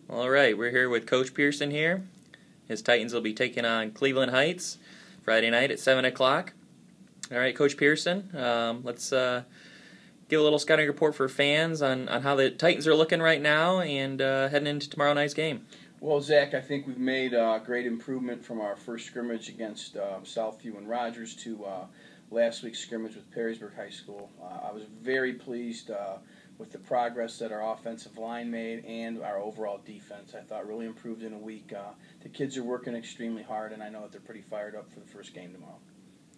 All right, we're here with Coach Pearson here. His Titans will be taking on Cleveland Heights Friday night at 7 o'clock. All right, Coach Pearson, let's give a little scouting report for fans on how the Titans are looking right now and heading into tomorrow night's game. Well, Zach, I think we've made great improvement from our first scrimmage against Southview and Rogers to last week's scrimmage with Perrysburg High School. I was very pleased with the progress that our offensive line made and our overall defense. I thought really improved in a week. The kids are working extremely hard, and I know that they're pretty fired up for the first game tomorrow.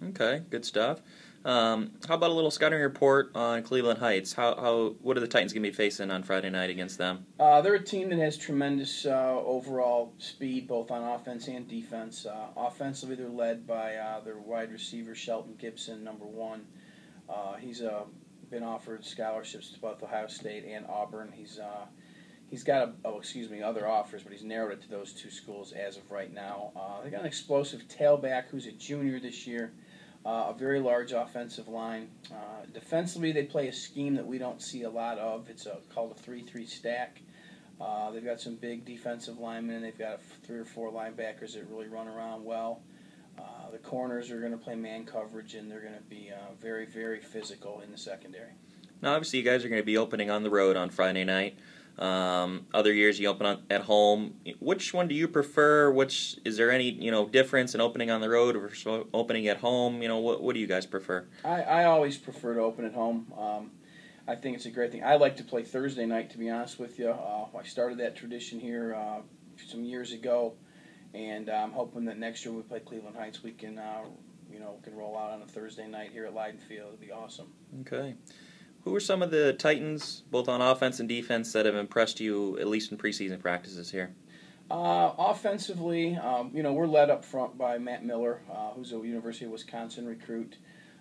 Okay, good stuff. How about a little scouting report on Cleveland Heights? What are the Titans going to be facing on Friday night against them? They're a team that has tremendous overall speed, both on offense and defense. Offensively, they're led by their wide receiver, Shelton Gibson, number one. He's been offered scholarships to both Ohio State and Auburn. He's got other offers, but he's narrowed it to those two schools as of right now. They got an explosive tailback who's a junior this year. A very large offensive line. Defensively, they play a scheme that we don't see a lot of. It's called a 3-3 stack. They've got some big defensive linemen. They've got 3 or 4 linebackers that really run around well. The corners are going to play man coverage, and they're going to be very, very physical in the secondary. Now, obviously, you guys are going to be opening on the road on Friday night. Other years you open at home. Which one do you prefer? Is there any difference in opening on the road versus opening at home? What do you guys prefer? I always prefer to open at home. I think it's a great thing. I like to play Thursday night, to be honest with you. I started that tradition here some years ago, and I'm hoping that next year when we play Cleveland Heights, we can can roll out on a Thursday night here at Leiden Field. It'll be awesome. Okay. Who are some of the Titans, both on offense and defense, that have impressed you, at least in preseason practices here? Offensively, we're led up front by Matt Miller, who's a University of Wisconsin recruit.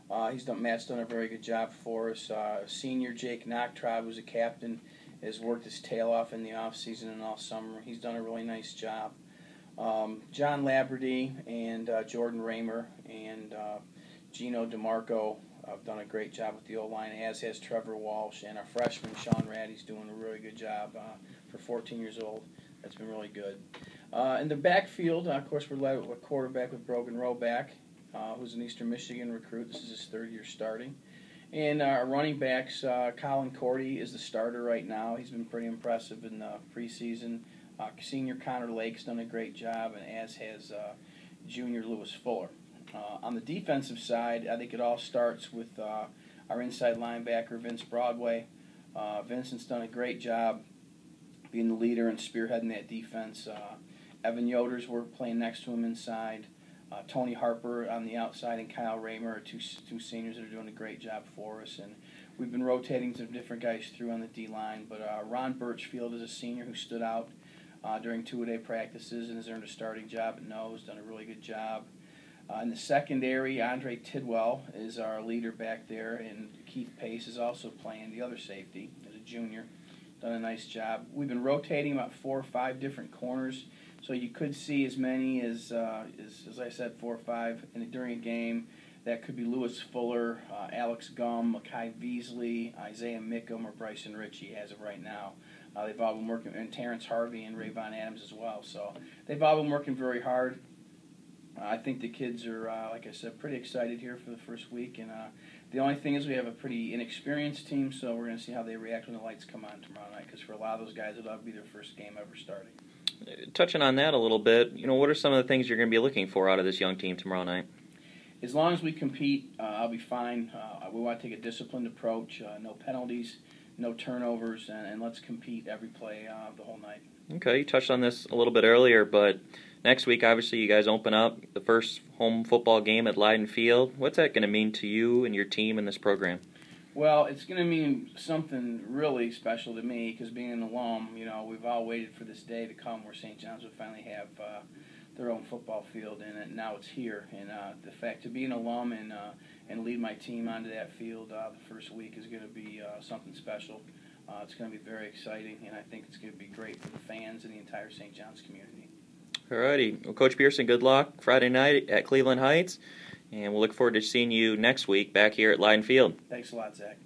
Matt's done a very good job for us. Senior Jake Knocktraub, who's a captain, has worked his tail off in the offseason and all summer. He's done a really nice job. John Laberty and Jordan Raymer and Gino DeMarco have done a great job with the O-line, as has Trevor Walsh, and our freshman, Sean Raddy's doing a really good job for 14 years old. That's been really good. In the backfield, of course, we're led with a quarterback with Brogan Roback, who's an Eastern Michigan recruit. This is his third year starting. And our running backs, Colin Cordy is the starter right now. He's been pretty impressive in the preseason. Senior Connor Lake's done a great job, and as has junior Lewis Fuller. On the defensive side, I think it all starts with our inside linebacker, Vince Broadway. Vincent's done a great job being the leader and spearheading that defense. Evan Yoder's work playing next to him inside. Tony Harper on the outside and Kyle Raymer are two seniors that are doing a great job for us. And we've been rotating some different guys through on the D-line. But Ron Birchfield is a senior who stood out during two-a-day practices and has earned a starting job at nose, done a really good job. In the secondary, Andre Tidwell is our leader back there, and Keith Pace is also playing the other safety as a junior. Done a nice job. We've been rotating about 4 or 5 different corners, so you could see as many as I said, 4 or 5 during a game. That could be Lewis Fuller, Alex Gumm, Makai Beasley, Isaiah Mickham, or Bryson Ritchie as of right now. They've all been working, and Terrence Harvey and Rayvon Adams as well. So they've all been working very hard. I think the kids are, like I said, pretty excited here for the first week. And the only thing is we have a pretty inexperienced team, so we're going to see how they react when the lights come on tomorrow night, because for a lot of those guys, it'll be their first game ever starting. Touching on that a little bit, what are some of the things you're going to be looking for out of this young team tomorrow night? As long as we compete, I'll be fine. We want to take a disciplined approach, no penalties, no turnovers, and let's compete every play the whole night. Okay, you touched on this a little bit earlier, but next week, obviously, you guys open up the first home football game at Leiden Field. What's that going to mean to you and your team in this program? Well, it's going to mean something really special to me, because being an alum, we've all waited for this day to come where St. John's would finally have their own football field, and now it's here. And the fact to be an alum and lead my team onto that field the first week is going to be something special. It's going to be very exciting, and I think it's going to be great for the fans and the entire St. John's community. Alrighty. Well, Coach Pearson, good luck Friday night at Cleveland Heights, and we'll look forward to seeing you next week back here at Leiden Field. Thanks a lot, Zach.